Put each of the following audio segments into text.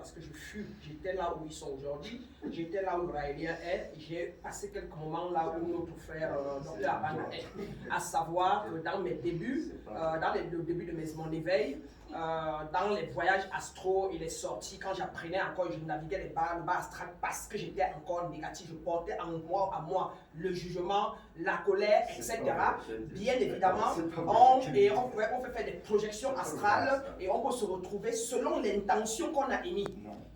parce que j'étais là où ils sont aujourd'hui, j'étais là où le Raélien est, j'ai passé quelques moments là où notre frère Dr Abana est. À savoir que dans mes débuts, dans le début de mon éveil, dans les voyages astro, il est sorti quand j'apprenais encore, je naviguais le bas astral parce que j'étais encore négatif, je portais en moi, à moi le jugement, la colère, etc. Bien évidemment, on peut faire des projections astrales et on peut se retrouver selon l'intention qu'on a émise.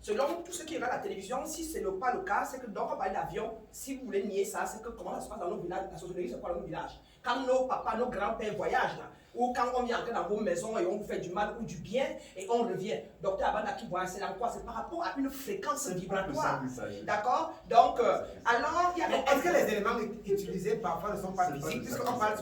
Selon tout ce qui est à la télévision, si ce n'est pas le cas, c'est que dans l'avion, si vous voulez nier ça, c'est que comment ça se passe dans nos villages, la sociologie, c'est quoi dans nos villages? Quand nos papas, nos grands-pères voyagent là, ou quand on vient entrer dans vos maisons et on vous fait du mal ou du bien et on revient. Docteur Abana qui voit, c'est quoi? C'est par rapport à une fréquence vibratoire. D'accord? Donc, alors, il y a... Est-ce que les éléments utilisés parfois ne sont pas physiques?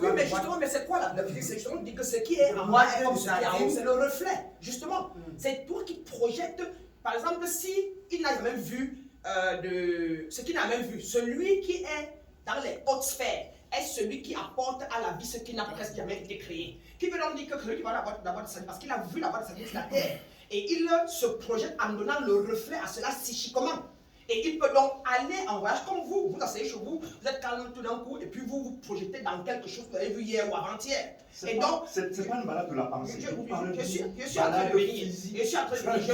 Oui, mais justement, mais c'est quoi la physique? C'est justement dit que ce qui est en moi est comme ce qui est en haut, c'est le reflet. Justement, c'est toi qui projettes. Par exemple, si il n'a jamais vu ce qu'il n'a même vu, celui qui est dans les hautes sphères est celui qui apporte à la vie ce qui n'a presque jamais été créé. Qui veut donc dire que celui qui va la voie de salut, parce qu'il a vu la voie de salut sur la terre, et il se projette en donnant le reflet à cela psychiquement. Et il peut donc aller en voyage comme vous. Vous asseyez chez vous, vous êtes calme tout d'un coup, et puis vous vous projetez dans quelque chose que vous avez vu hier ou avant-hier. Et donc, c'est pas une balade de la pensée. Je suis en train de venir.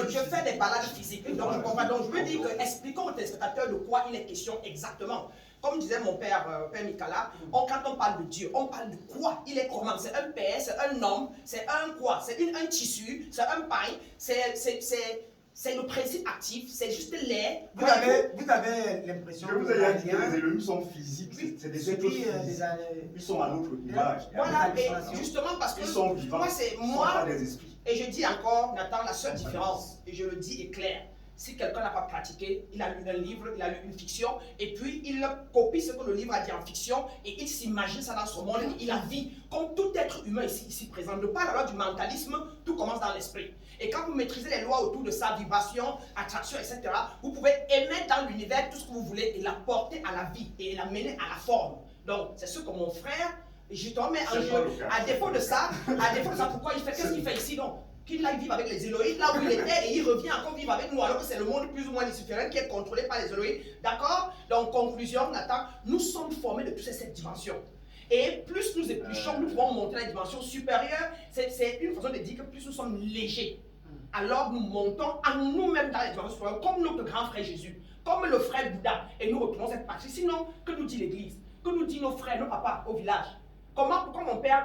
Je fais des balades physiques. Donc, je comprends. Donc, je veux dire que, expliquons aux téléspectateurs de quoi il est question exactement. Comme disait mon père, Père Mikala, quand on parle de Dieu, on parle de quoi? Il est comment? C'est un père, c'est un homme, c'est un quoi? C'est un tissu, c'est un pain, c'est le principe actif, c'est juste l'air. Vous avez l'impression que vous avez dit que les éléments sont physiques, c'est des êtres physiques. Ils sont à notre image. Voilà, et justement parce que ils sont vivants, moi, c'est moi, pas des esprits. Et je dis encore, Nathan, la seule différence, et je le dis est clair, si quelqu'un n'a pas pratiqué, il a lu un livre, il a lu une fiction, et puis il copie ce que le livre a dit en fiction, et il s'imagine ça dans son monde, il la vit. Comme tout être humain ici présent, ne pas la loi du mentalisme, tout commence dans l'esprit. Et quand vous maîtrisez les lois autour de sa vibration, attraction, etc., vous pouvez émettre dans l'univers tout ce que vous voulez et l'apporter à la vie et l'amener à la forme. Donc, c'est ce que mon frère, justement, met en jeu. À défaut de ça, pourquoi il fait? Qu'est-ce qu'il fait ici donc? Qu'il aille vivre avec les Élohim, là où il était, et il revient encore vivre avec nous, alors que c'est le monde plus ou moins luciférien qui est contrôlé par les Élohim. D'accord? Donc, conclusion, Nathan, nous sommes formés de toutes ces 7 dimensions. Et plus nous épluchons, nous pouvons monter la dimension supérieure. C'est une façon de dire que plus nous sommes légers, alors nous montons en nous-mêmes dans les dimensions supérieures, comme notre grand frère Jésus, comme le frère Bouddha, et nous retournons cette partie. Sinon, que nous dit l'Église? Que nous dit nos frères, nos papas au village? Pourquoi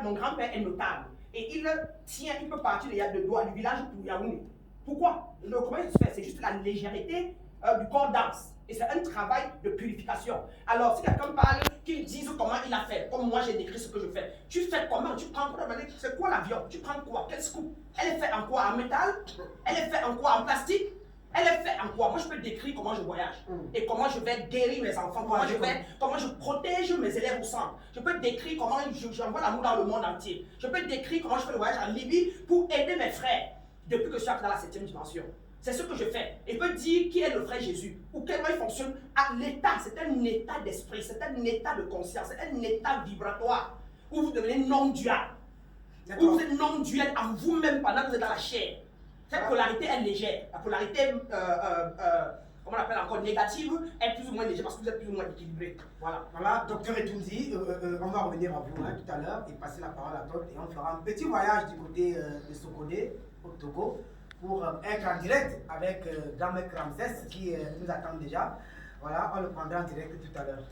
mon grand-père est notable? Et il peut partir du village pour Yaoundé. Pourquoi? Comment il se fait? C'est juste la légèreté du corps dense. Et c'est un travail de purification. Alors, si quelqu'un parle, qu'il dise comment il a fait, comme moi j'ai décrit ce que je fais. Tu fais comment? Tu prends quoi? C'est quoi l'avion? Tu prends quoi? Quel scoop? Elle est faite en quoi? En métal? Elle est faite en quoi? En plastique? Elle est faite en quoi? Moi, je peux décrire comment je voyage et comment je vais guérir mes enfants, comment je protège mes élèves au centre. Je peux décrire comment j'envoie l'amour dans le monde entier. Je peux décrire comment je fais le voyage en Libye pour aider mes frères depuis que je suis dans la 7e dimension. C'est ce que je fais. Et peut dire qui est le frère Jésus ou comment il fonctionne. À l'état, c'est un état d'esprit, c'est un état de conscience, c'est un état vibratoire où vous devenez non-dual. Où vous êtes non-duel en vous-même pendant que vous êtes dans la chair. Cette polarité est légère. La polarité, comment on appelle encore, négative, est plus ou moins légère parce que vous êtes plus ou moins équilibré. Voilà. Voilà, docteur Etunzi, on va revenir à vous tout à l'heure et passer la parole à toi. Et on fera un petit voyage du côté de Sokodé, au Togo, pour être en direct avec Gamek Ramsès qui nous attend déjà. Voilà, on le prendra en direct tout à l'heure.